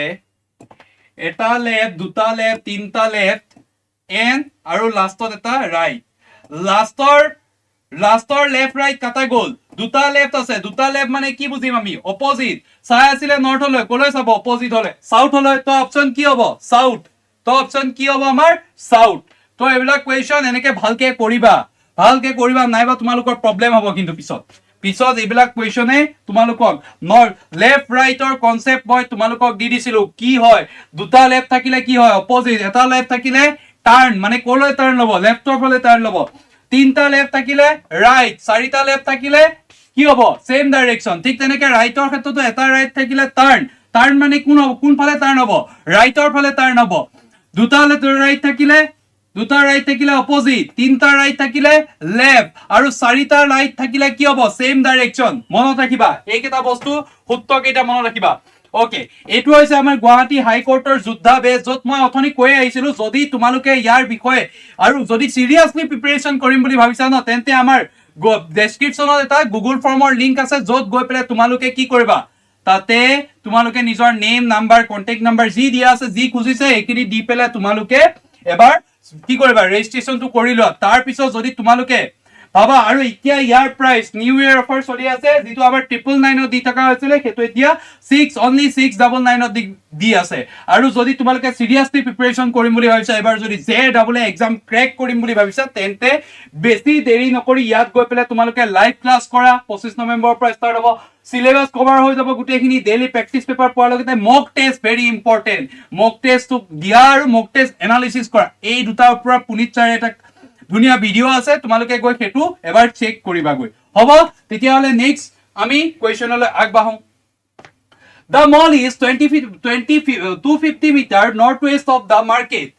এটা লেফট দুটা লেফট তিনটা লেফট এন্ড আৰু লাষ্টত এটা ৰাইট লাষ্টৰ লেফট ৰাইট কাটা গ'ল দুটা লেফট আছে দুটা লেফট মানে কি বুজিম আমি অপোজিট চাই আছিলে নৰ্থলৈ কলৈ চাব অপোজিট হলে সাউথ হলে তো অপচন কি হ'ব সাউথ তো অপচন কি হ'ব আমাৰ সাউথ তো এইবিলাক কোৱেশ্চন এনেকে ভালকে কৰিবা নাইবা তোমালোকৰ প্ৰবলেম হ'ব কিন্তু পিছত এইবিলাক কোৱেশ্চনে তোমালোকক লেফট ৰাইটৰ কনসেপ্ট মই তোমালোকক দি দিছিলো কি হয় দুটা লেফট থাকিলে কি হয় অপোজিট এটা লেফট থাকিলে টাৰ্ন মানে কলৈ টাৰ্ন ল'ব লেফটৰ ফালে টাৰ্ন ল'ব তিনটা লেফট থাকিলে ৰাইট চাৰিটা লেফট থাকিলে কি হ'ব সেম ডাইৰেকশন ঠিক তেনেকে ৰাইটৰ ক্ষেত্ৰতো এটা ৰাইট থাকিলে টাৰ্ন মানে কোন ফালে টাৰ্ন হ'ব ৰাইটৰ ফালে টাৰ্ন হ'ব দুটা ৰাইট থাকিলে অপোজিট তিনটা ৰাইট থাকিলে লেফট আৰু চাৰিটা ৰাইট থাকিলে কি হ'ব সেম ডাইৰেকশন মনত ৰাখিবা এইকেইটা বস্তু সূত্ৰ কেইটা মনত ৰাখিবা ওকে এটো হৈছে আমাৰ গুৱাহাটী হাই কোৰ্টৰ যোদ্ধা বেজ যত মই অথনি কৈ আহিছিলো যদি তোমালোকে ইয়াৰ বিষয়ে আৰু যদি সিৰিয়াসলি প্ৰিপাৰেচন কৰিম বুলি ভাবিছা ন তেন্তে আমাৰ ডেসক্ৰিপচনত এটা গুগল ফৰ্মৰ লিংক আছে যত গৈ পেলে তোমালোকে কি কৰিবা তাতে তোমালোকে নিজৰ নেম নাম্বাৰ কন্টাক্ট নাম্বাৰ যি দিয়া আছে যি খুজিছে একিনি দি পেলে তোমালোকে এবাৰ কি কৰিবা ৰেজিষ্ট্ৰেচনটো কৰি লোৱা তাৰ পিছত যদি তোমালোকে ভাবা আৰু এতিয়া ইয়াৰ প্ৰাইস নিউ ইয়াৰ অফাৰ চলি আছে যেটো আমাৰ 999 দি থকা হৈছিল হেতু এতিয়া only 699 দি আছে আৰু যদি তোমালোকে সিৰিয়াসলি প্ৰিপাৰেচন কৰিম বুলি ভাবিছা এবাৰ যদি JEE এক্সাম ক্ৰেক কৰিম বুলি ভাবিছা তেন্তে বেছি দেৰি নকৰি ইয়াত গৈ পেলে তোমালোকে লাইভ ক্লাস কৰা 25 নৱেম্বৰৰ পৰা ষ্টাৰ্ট হ'ব সিলেবাস কভাৰ হৈ যাব গুটেখিনি ডেইলি প্ৰেক্টিস পেপাৰ পোৱাৰ লগতে মক টেষ্ট ভেৰি ইম্পৰ্টেন্ট মক টেষ্ট দিয়া আৰু মক টেষ্ট এনালিসিস কৰা এই দুটাৰ পৰা পুনিত চাৰে এটা দুনিয়া ভিডিও আছে তোমালোকে গৈ হেতু এবাৰ চেক কৰিবা গৈ হ'ব তেতিয়া হলে নেক্সট আমি কোৱেশ্চনলৈ আগবাঢ়ো The mall is 250 meter northwest of the market.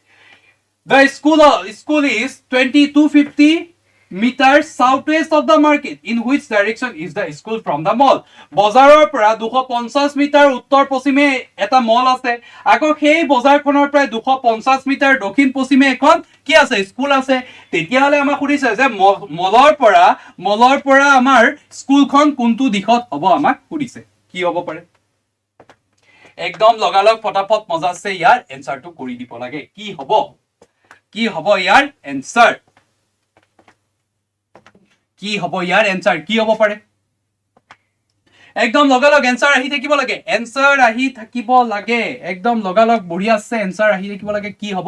The school is 250 meters southwest of the market. In which direction is the school from the mall? বজাৰৰ পৰা 250 মিটাৰ উত্তৰ পশ্চিমে এটা মল আছে আকৌ সেই বজাৰখনৰ পৰা 250 মিটাৰ দক্ষিণ পশ্চিমে এখন কি আছে স্কুল আছে তেতিয়া হলে আমাক সুধিছে যে মলৰ পৰা আমাৰ স্কুলখন কোনটো দিশত হ'ব আমাক সুধিছে কি হ'ব পাৰে একদম লগালগ ফটাফট মজাছে ইয়াৰ এনসাৰটো কৰি দিব লাগে কি হ'ব ইয়াৰ এনসাৰ কি হ'ব পাৰে একদম লগালগ এনসাৰ আহি থাকিব লাগে একদম লগালগ বঢ়িয়া আছে এনসাৰ আহি থাকিব লাগে কি হ'ব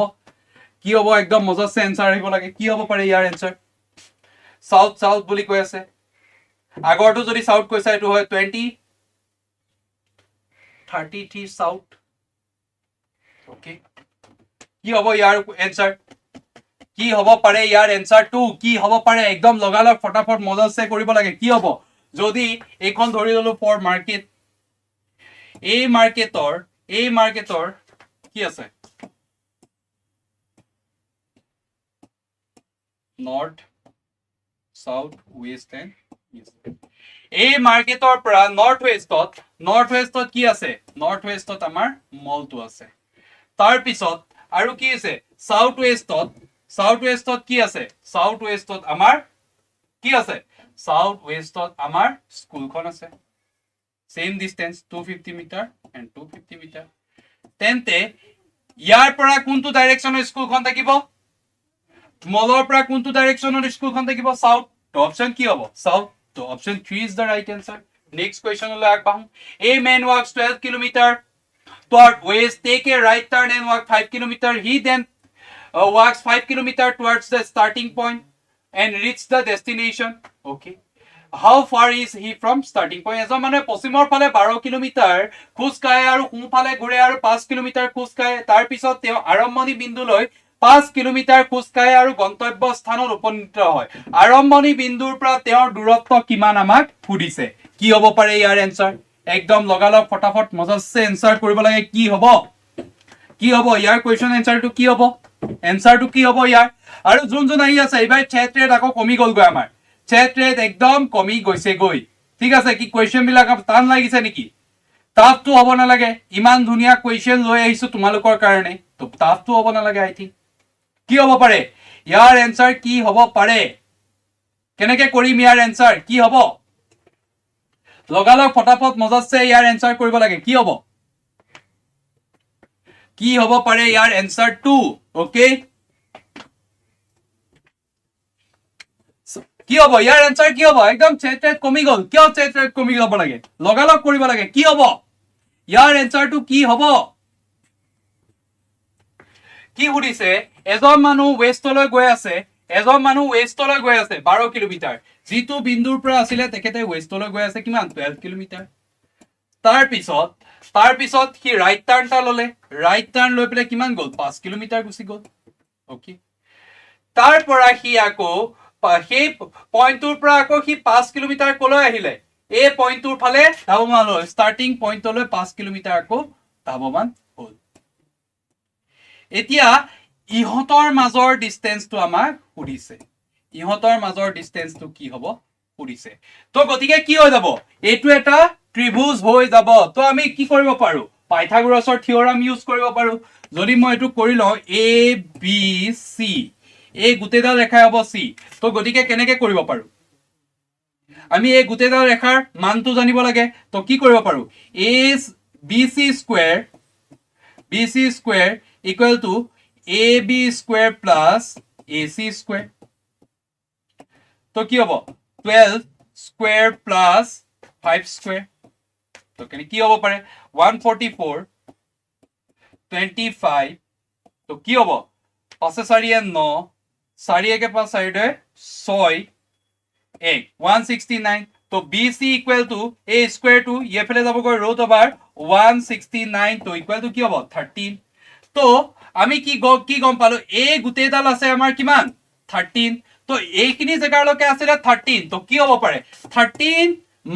একদম মজাছে এনসাৰ আহিব লাগে কি হ'ব পাৰে ইয়াৰ এনসাৰ সাউথ বুলি কৈ আছে আগৰটো যদি সাউথ কৈছা এটো হয় 33 সাউথ ওকে কি হ'ব ইয়াৰ এনসাৰ কি হ'ব পাৰে ইয়াৰ এনসাৰটো কি হ'ব পাৰে একদম লগালগ ফটাফট মজাছে কৰিব লাগে কি হ'ব যদি এখন ধৰি ললো ফৰ মাৰ্কেট এই মাৰ্কেটৰ কি আছে north south west and east এই মাৰ্কেটৰ পৰা নৰ্থ ওয়েষ্টত কি আছে নৰ্থ ওয়েষ্টত আমাৰ মলটো আছে তাৰ পিছত আৰু কি আছে সাউথ ওয়েষ্টত কি আছে সাউথ ওয়েষ্টত আমাৰ স্কুলখন আছে same distance 250 metre and 250 metre তেন্তে ইয়াৰ পৰা কোনটো ডাইৰেকচনৰ স্কুলখন থাকিব মলৰ পৰা কোনটো ডাইৰেকচনৰ স্কুলখন থাকিব সাউথ তো অপচন কি হ'ব সাউথ তো option 3 is the right answer next question লৈ আগবাঢ়ো a man walks 12 kilometer toward west take a right turn and walk 5 kilometer he then walks 5 kilometer towards the starting point and reach the destination okay how far is he from starting point এজন মানে পশ্চিমৰ ফালে 12 kilometre খোজ কাঢ়ে আৰু সোঁ ফালে ঘূৰে আৰু 5 কিলোমিটাৰ খোজ কাঢ়ে তাৰ পিছত তেওঁ আৰম্ভণি বিন্দুলৈ 5 কিলোমিটাৰ খোজ কাঢ়ে আৰু গন্তব্য স্থানত উপনীত হয় আৰম্ভণি বিন্দুৰ পৰা তেওঁৰ দূৰত্ব কিমান আমাক সুধিছে কি হ'ব পাৰে ইয়াৰ এনসাৰ একদম লগালগ ফটাফট মজাছে এনসাৰ কৰিব লাগে কি হ'ব কি হ'ব ইয়াৰ কোৱেশ্চন এনসাৰটো কি হ'ব এনসাৰটো কি হ'ব ইয়াৰ আৰু যোন আহি আছে এইবাৰ চেট ৰেট আকৌ কমি গ'ল গৈ আমাৰ চেট ৰেট একদম কমি গৈছে গৈ ঠিক আছে কি কোৱেশ্চন বিলাক টান লাগিছে নেকি টাফটো হ'ব নালাগে ইমান ধুনীয়া কোৱেশ্চন লৈ আহিছো তোমালোকৰ কাৰণে তো টাফটো হ'ব নালাগে আই থিংক কি হ'ব পাৰে ইয়াৰ এনসাৰ কি হ'ব পাৰে কেনেকে কৰিম ইয়াৰ এনসাৰ কি হ'ব লগালগ ফটাফট মজাছে ইয়াৰ এনসাৰ কৰিব লাগে কি হ'ব পাৰে ইয়াৰ এনসাৰটো ওকে কি হ'ব ইয়াৰ এনসাৰ কি হ'ব একদম চেট ৰেট কমি গ'ল কিয় চেট ৰেট কমি যাব লাগে লগালগ কৰিব লাগে কি হ'ব ইয়াৰ এনসাৰটো কি হ'ব কি সুধিছে এজন মানুহ ওয়েষ্টলৈ গৈ আছে 12 কিলোমিটাৰ যিটো বিন্দুৰ পৰা আছিলে তেখেতে ওয়েষ্টলৈ গৈ আছে কিমান 12 কিলোমিটাৰ তাৰ পিছত কি ৰাইট টাৰ্ণটা ললে ৰাইট টাৰ্ণ লৈ পেলাই কিমান গ'ল 5 কিলোমিটাৰ গুচি গ'ল ওকে তাৰ পৰা সি আকৌ সেই পইণ্টটোৰ পৰা আকৌ সি 5 কিলোমিটাৰ কলৈ আহিলে এই পইণ্টটোৰ ফালে ধাৱমান হ'ল ষ্টাৰ্টিং পইণ্টলৈ 5 কিলোমিটাৰ আকৌ ধাৱমান হ'ল এতিয়া ইহঁতৰ মাজৰ ডিসটেন্সটো আমাক সুধিছে ইহঁতৰ মাজৰ ডিসটেন্সটো কি হ'ব সুধিছে তো গতিকে কি হৈ যাব এইটো এটা ত্ৰিভুজ হৈ যাব তো আমি কি কৰিব পাৰো পাইথাগোৰাছৰ থিওৰাম ইউজ কৰিব পাৰো যদি মই এটো কৰি লও এ বি সি এই গোটেইডাল ৰেখা হ'ব সি তো গতিকে কেনেকে কৰিব পাৰো আমি এই গোটেইডাল ৰেখাৰ মানটো জানিব লাগে তো কি কৰিব পাৰো A B C square equal to ab square plus ac square তো কি হ'ব 12 স্কয়াৰ প্লাস 5 স্কয়াৰ তো কি হ'ব পাৰে 144 25 তো কি হ'ব 5 4 9 4 1 5 4 2 6 1 169 तो bc equal to a square to ये फेले যাব গৈ ৰুট ওভাৰ 169 তো ইকুৱেল টু কি হ'ব 13 তো আমি কি গম পালো a গুটেইডাল আছে আমাৰ কিমান 13 তো এইখিনি জাগাৰলৈকে আছে 13 তো কি হ'ব পাৰে 13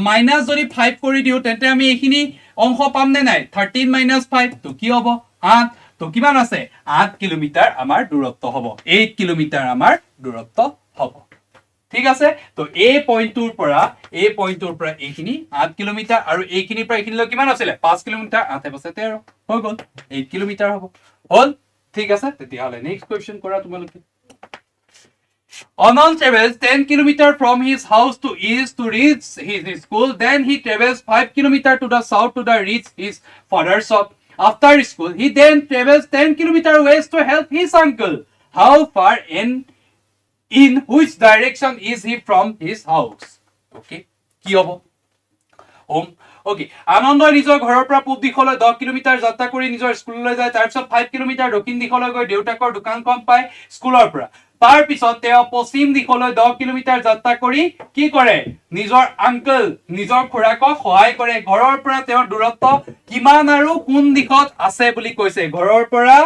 মাইনাস যদি 5 কৰি দিও তেন্তে আমি এইখিনি অংশ পাম নে নাই 13 মাইনাস 5 তো কি হ'ব 8 তো কিমান আছে 8 কিলোমিটাৰ আমাৰ দূৰত্ব হ'ব 8 কিলোমিটাৰ আমাৰ দূৰত্ব হ'ব ঠিক আছে তো এই পইণ্টটোৰ পৰা এইখিনি 8 কিলোমিটাৰ আৰু এইখিনিৰ পৰা এইখিনিলৈ কিমান আছিল 5 কিলোমিটাৰ 8 পাছে 13 হৈ গ'ল 8 কিলোমিটাৰ হ'ব হল ঠিক আছে তেতিয়াহলে নেক্সট কোৱেশ্চন কৰা তোমালোকে Anand travels 10 kilometers from his house to east to reach his school. Then he travels 5 kilometers to the south to reach his father's shop. After school, he then travels 10 kilometers west to help his uncle. How far in which direction is he from his house? Okay. কি হ'ব? Okay. আনন্দ নিজৰ ঘৰৰ পৰা পূব দিশলৈ 10 kilometre যাত্ৰা কৰি নিজৰ স্কুললৈ যায় তাৰ পিছত 5 কিলোমিটাৰ দক্ষিণ দিশলৈ গৈ দেউতাকৰ দোকানখন পায় স্কুলৰ পৰা তাৰ পিছত তেওঁ পশ্চিম দিশলৈ 10 কিলোমিটাৰ যাত্ৰা কৰি কি কৰে নিজৰ আঙ্কেল নিজৰ খুৰাকক সহায় কৰে ঘৰৰ পৰা তেওঁৰ দূৰত্ব কিমান আৰু কোন দিশত আছে বুলি কৈছে ঘৰৰ পৰা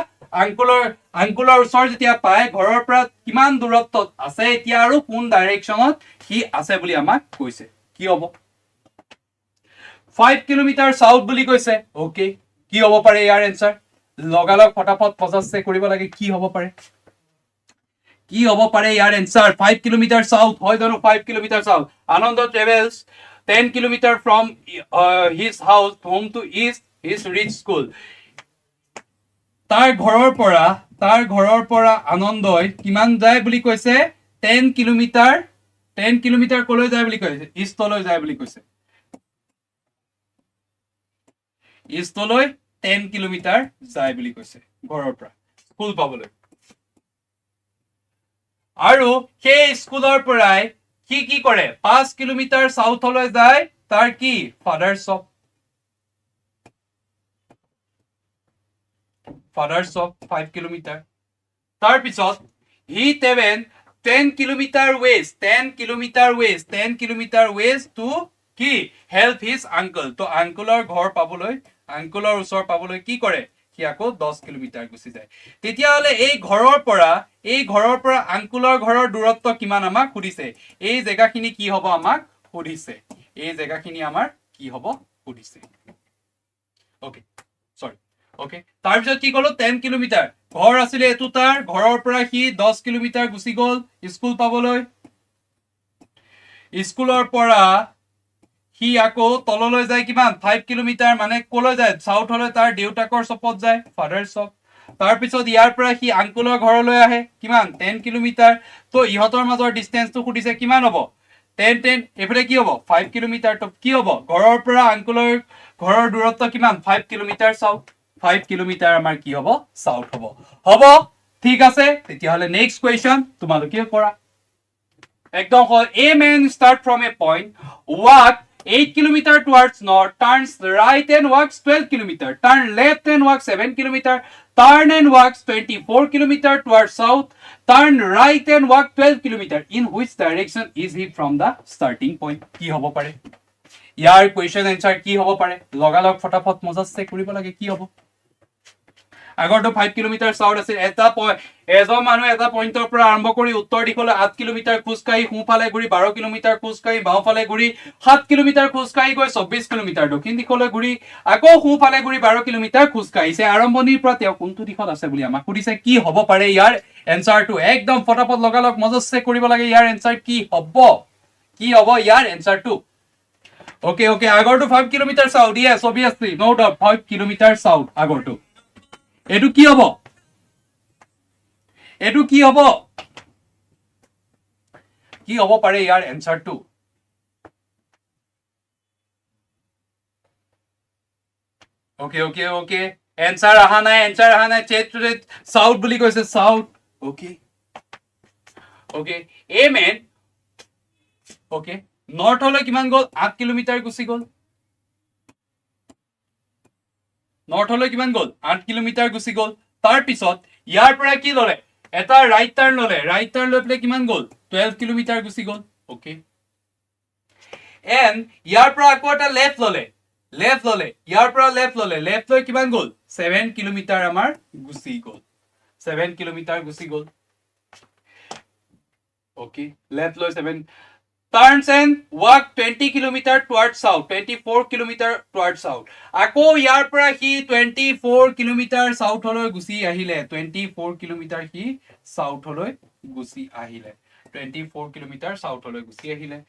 আঙ্কুলৰ ওচৰ যেতিয়া পায় ঘৰৰ পৰা কিমান দূৰত্বত আছে এতিয়া আৰু কোন ডাইৰেকচনত কি আছে বুলি আমাক কৈছে কি হ'ব 5 কিলোমিটাৰ সাউথ বুলি কৈছে ওকে কি হ'ব পাৰে ইয়াৰ এনসাৰ লগালগ ফটাফট 50 কৰিব লাগে কি হ'ব পাৰে ইয়াৰ এনসাৰ 5 কিলোমিটাৰ সাউথ হয় জানো 5 kilometre south Anand travels 10 kilometre from his house home to east his reach school তাৰ ঘৰৰ পৰা আনন্দই কিমান যায় বুলি কৈছে 10 কিলোমিটাৰ কলৈ যায় বুলি কৈছে ইষ্টলৈ যায় বুলি কৈছে ইষ্টলৈ 10 কিলোমিটাৰ যায় বুলি কৈছে ঘৰৰ পৰা স্কুল পাবলৈ আৰু সেই স্কুলৰ পৰাই কি কৰে 5 কিলোমিটাৰ সাউথলৈ যায় তাৰ কি ফাদাৰ শপ 5 কিলোমিটাৰ তাৰ পিছত হি 10 কিলোমিটাৰ ৱেষ্ট টু কি হেল্প হিজ আঙ্কল তো আঙ্কলৰ ঘৰ পাবলৈ আঙ্কলৰ ওচৰ পাবলৈ কি কৰে কি আকৌ 10 কিলোমিটাৰ গুচি যায় তেতিয়াহলে এই ঘৰৰ পৰা আঙ্কলৰ ঘৰৰ দূৰত্ব কিমান আমাক সুধিছে এই জায়গাখিনি কি হ'ব আমাক সুধিছে ওকে সৰি ওকে তাৰপিছত কি কলো 10 কিলোমিটাৰ ঘৰ আছিলে এটো তাৰ ঘৰৰ পৰা সি 10 কিলোমিটাৰ গুচি গল স্কুল পাবলৈ স্কুলৰ পৰা সি আকৌ তললৈ যায় কিমান 5 কিলোমিটাৰ মানে কলৈ যায় সাউথলৈ তাৰ দেউতাকৰ চপত যায় ফাদাৰ চপ তাৰপিছত ইয়াৰ পৰা সি আঙ্কুলৰ ঘৰলৈ আহে কিমান 10 কিলোমিটাৰ তো ইহতৰ মাজৰ ডিসটেন্সটো খুদিছে কিমান হ'ব 10 এফালে কি হ'ব 5 কিলোমিটাৰ তো কি হ'ব ঘৰৰ পৰা আঙ্কুলৰ ঘৰৰ দূৰত্ব কিমান 5 কিলোমিটাৰ সাউথ 5 কিলোমিটাৰ আমাৰ কি হ'ব সাউথ হ'ব ঠিক আছে তেতিয়াহলে নেক্সট কোৱেশ্চন তোমালোকে কৰা একদম a man start from a point walk 8 kilometer towards north turns right and walks 12 kilometer turn left and walks 7 kilometer turn and walks 24 kilometer towards south turn right and walk 12 kilometer in which direction is he from the starting point কি হ'ব পাৰে ইয়াৰ question answer কি হ'ব পাৰে লগালগ ফটাফট মজাছে কৰিব লাগে কি হ'ব আগৰটো 5 কিলোমিটাৰ সাউথ আছে এটা এজন মানুহ এটা পইণ্টৰ পৰা আৰম্ভ কৰি উত্তৰ দিশলৈ 8 কিলোমিটাৰ খোজকাঢ়ি সোঁফালে ঘূৰি 12 কিলোমিটাৰ খোজকাঢ়ি বাওঁফালে ঘূৰি 7 কিলোমিটাৰ খোজকাঢ়ি গৈ 24 কিলোমিটাৰ দক্ষিণ দিশলৈ ঘূৰি আকৌ সোঁফালে ঘূৰি 12 কিলোমিটাৰ খোজকাঢ়িছে আৰম্ভণিৰ পৰা তেওঁ কোনটো দিশত আছে বুলি আমাক সুধিছে কি হ'ব পাৰে ইয়াৰ এনসাৰটো একদম ফটাফট লগালগ মজছে কৰিব লাগে ইয়াৰ এনসাৰ কি হ'ব ইয়াৰ এনসাৰটো ওকে আগৰটো 5 কিলোমিটাৰ সাউথ ইয়েস অবিয়াসলি নো ডাউট 5 কিলোমিটাৰ সাউথ আগৰটো এটো কি হ'ব পাৰে ইয়াৰ এনসাৰটো ওকে এনসাৰ আহা নাই চেট সাউথ বুলি কৈছে সাউথ ওকে এ মেন ওকে নৰ্থলৈ কিমান গ'ল 8 কিলোমিটাৰ গুচি গ'ল নৰ্থলৈ কিমান গ'ল 8 কিলোমিটাৰ গুচি গ'ল তাৰ পিছত ইয়াৰ পৰা কি ললে এটা ৰাইট টাৰ্ণ লৈ পেলে কিমান গ'ল 12 কিলোমিটাৰ গুচি গ'ল ওকে এন্ড ইয়াৰ পৰা আকৌ এটা লেফট ললে ইয়াৰ পৰা লেফট লৈ কিমান গ'ল 7 কিলোমিটাৰ আমাৰ গুচি গ'ল 7 কিলোমিটাৰ গুচি গ'ল ওকে লেফট লৈ 7 turns and walk 20 kilometer towards south 24 kilometer towards south আকৌ ইয়াৰ পৰা হি 24 কিলোমিটাৰ সাউথলৈ গুচি আহিলে 24 কিলোমিটাৰ হি সাউথলৈ গুচি আহিলে 24 কিলোমিটাৰ সাউথলৈ গুচি আহিলে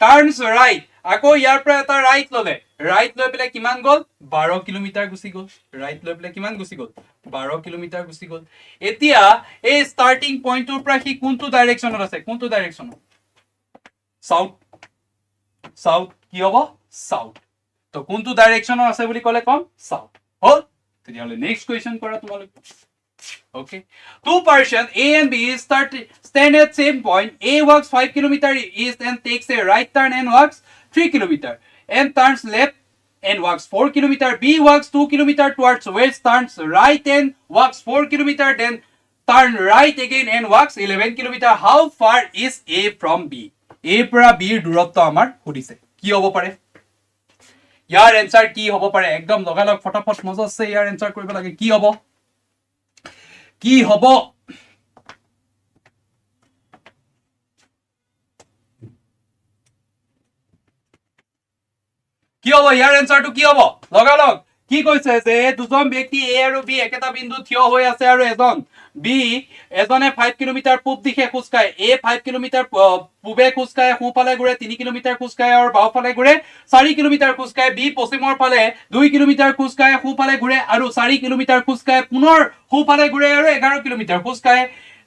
টাৰ্নস ৰাইট আকৌ ইয়াৰ পৰা এটা ৰাইট লৈ পেলে কিমান গ'ল 12 কিলোমিটাৰ গুচি গ'ল ৰাইট লৈ পেলে কিমান গুচি গ'ল 12 কিলোমিটাৰ গুচি গ'ল এতিয়া এই ষ্টাৰ্টিং পইণ্টৰ পৰা হি কোনটো ডাইৰেকচনত আছে সাউথ কি হ'ব সাউথ তো কোনটো ডাইৰেকচনত আছে বুলি ক'লে কম সাউথ হল তেতিয়াহলে নেক্সট কোৱেশ্চন কৰা তোমালোক okay two persons A and B stand at same point A walks 5 kilometer east and takes a right turn and walks 3 kilometer and turns left and walks 4 kilometer B walks 2 kilometer towards west turns right and walks 4 kilometer then turn right again and walks 11 kilometer how far is A from B A পৰা B ৰ দূৰত্ব আমাৰ সুধিছে কি হ'ব পাৰে ইয়াৰ answer কি হ'ব পাৰে একদম লগালগ ফটাফট মজছে ইয়াৰ এনসাৰ কৰিব লাগে কি হ'ব ইয়াৰ এনসাৰটো কি হ'ব লগালগ কি কৈছে যে দুজন ব্যক্তি A আৰু B একেটা বিন্দু থিয় হৈ আছে আৰু এজনে 5 কিলোমিটাৰ পূব দিশে খোজকায় A 5 কিলোমিটাৰ পূবে খোজকায় সোঁফালে ঘূৰে 3 কিলোমিটাৰ খোজকায় আৰু বাওঁফালে ঘূৰে 4 কিলোমিটাৰ খোজকায় B পশ্চিমৰ ফালে 2 কিলোমিটাৰ খোজকায় সোঁফালে ঘূৰে আৰু 4 কিলোমিটাৰ খোজকায় পুনৰ সোঁফালে ঘূৰে আৰু 11 কিলোমিটাৰ খোজকায়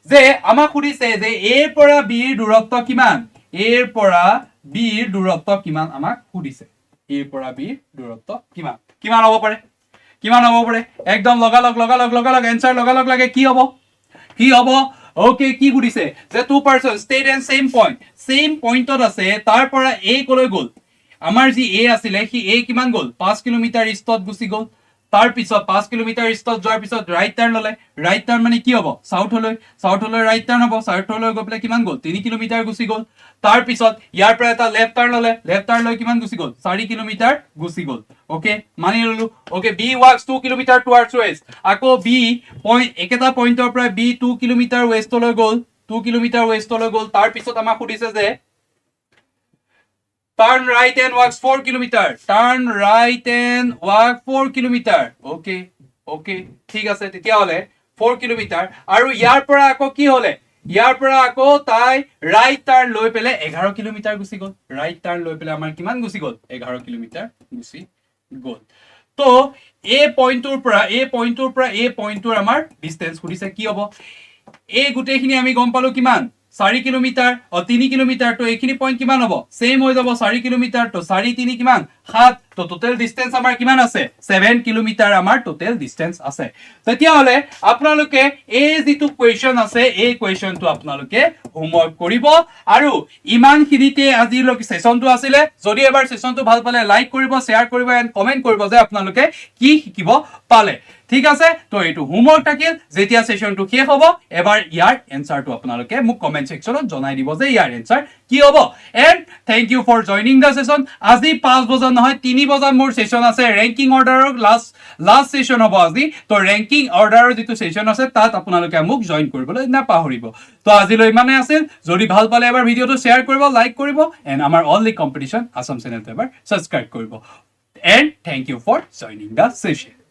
যে আমাক সুধিছে যে A পৰা B ৰ দূৰত্ব কিমান আমাক সুধিছে A পৰা B ৰ দূৰত্ব কিমান হ'ব পাৰে একদম লগালগ এনসাৰ লগালগ লাগে কি হ'ব ওকে কি সুধিছে যে two persons stayed at same পইণ্টত আছে তাৰ পৰা A কলৈ গ'ল আমাৰ যি A আছিলে সি A কিমান গ'ল 5 কিলোমিটাৰ ইষ্টত গুচি গ'ল তাৰ পিছত 5 কিলোমিটাৰ ইষ্টত যোৱাৰ পিছত ৰাইট টাৰ্ণ মানে কি হ'ব সাউথলৈ ৰাইট টাৰ্ণ হ'ব সাউথলৈ গৈ পেলাই কিমান গ'ল 3 কিলোমিটাৰ গুচি গ'ল তাৰ পিছত ইয়াৰ পৰা এটা লেফট টাৰ্ণ লৈ কিমান গুচি গ'ল 4 কিলোমিটাৰ গুচি গ'ল ওকে মানি ললো okay B walks 2 kilometre towards west আকৌ B একেটা পইণ্টৰ পৰা B 2 কিলোমিটাৰ ৱেষ্টলৈ গ'ল তাৰ পিছত আমাক সুধিছে যে turn right and walks 4 kilometer okay okay ঠিক আছে তেতিয়াহ'লে 4 কিলোমিটাৰ আৰু ইয়াৰ পৰা আকৌ কি হলে ইয়াৰ পৰা আকৌ তাই ৰাইট টাৰ্ণ লৈ পেলে 11 কিলোমিটাৰ গুচি গ'ল ৰাইট টাৰ্ণ লৈ পেলে আমাৰ কিমান গুচি গ'ল 11 কিলোমিটাৰ গুচি গ'ল তো এই পইণ্টৰ পৰা এই পইণ্টৰ আমাৰ ডিসটেন্স সুধিছে কি হ'ব এই গোটেইখিনি আমি গম পালো কিমান 4 কিলোমিটাৰ 3 কিলোমিটাৰ তো এইখিনি পইণ্ট কিমান হ'ব সেম হৈ যাব 4 কিলোমিটাৰ তো 4 3 কিমান 7 তো টোটাল ডিসটেন্স আমাৰ কিমান আছে 7 কিলোমিটাৰ আমাৰ টোটাল ডিসটেন্স আছে তেতিয়া হলে আপোনালোকে এই যেটো কোৱেশ্চন আছে এই কোৱেশ্চনটো আপোনালোকে হোমৱৰ্ক কৰিব আৰু ইমানখিনিতে আজিলৈকে সেশনটো আছিলে যদি এবাৰ সেশনটো ভাল পালে লাইক কৰিব শেয়াৰ কৰিব এন্ড কমেন্ট কৰিব যে আপোনালোকে কি শিকিব পালে ঠিক আছে তো এইটো হোমৱৰ্ক থাকিল যেতিয়া সেশনটো শেষ হ'ব এবাৰ ইয়াৰ এনসাৰটো আপোনালোকে মোক কমেন্ট সেকশনত জনাই দিব যে ইয়াৰ এনসাৰ কি হ'ব and thank you for joining the session আজি 5 বজা নহয় 3 বজাত মোৰ সেশন আছে ৰেংকিং অৰ্ডাৰৰ লাষ্ট সেশন হ'ব আজি তো ৰেংকিং অৰ্ডাৰৰ যেটো সেশন আছে তাত আপোনালোকে মোক জয়েন কৰিবলৈ নাপাহৰিব তো আজিলৈ ইমানে আছিল যদি ভাল পালে এবাৰ ভিডিওটো শেয়াৰ কৰিব লাইক কৰিব এন্ড আমাৰ অনলি কম্পিটিশন আসাম চেনেলটো এবাৰ সাবস্ক্ৰাইব কৰিব and thank you for joining the session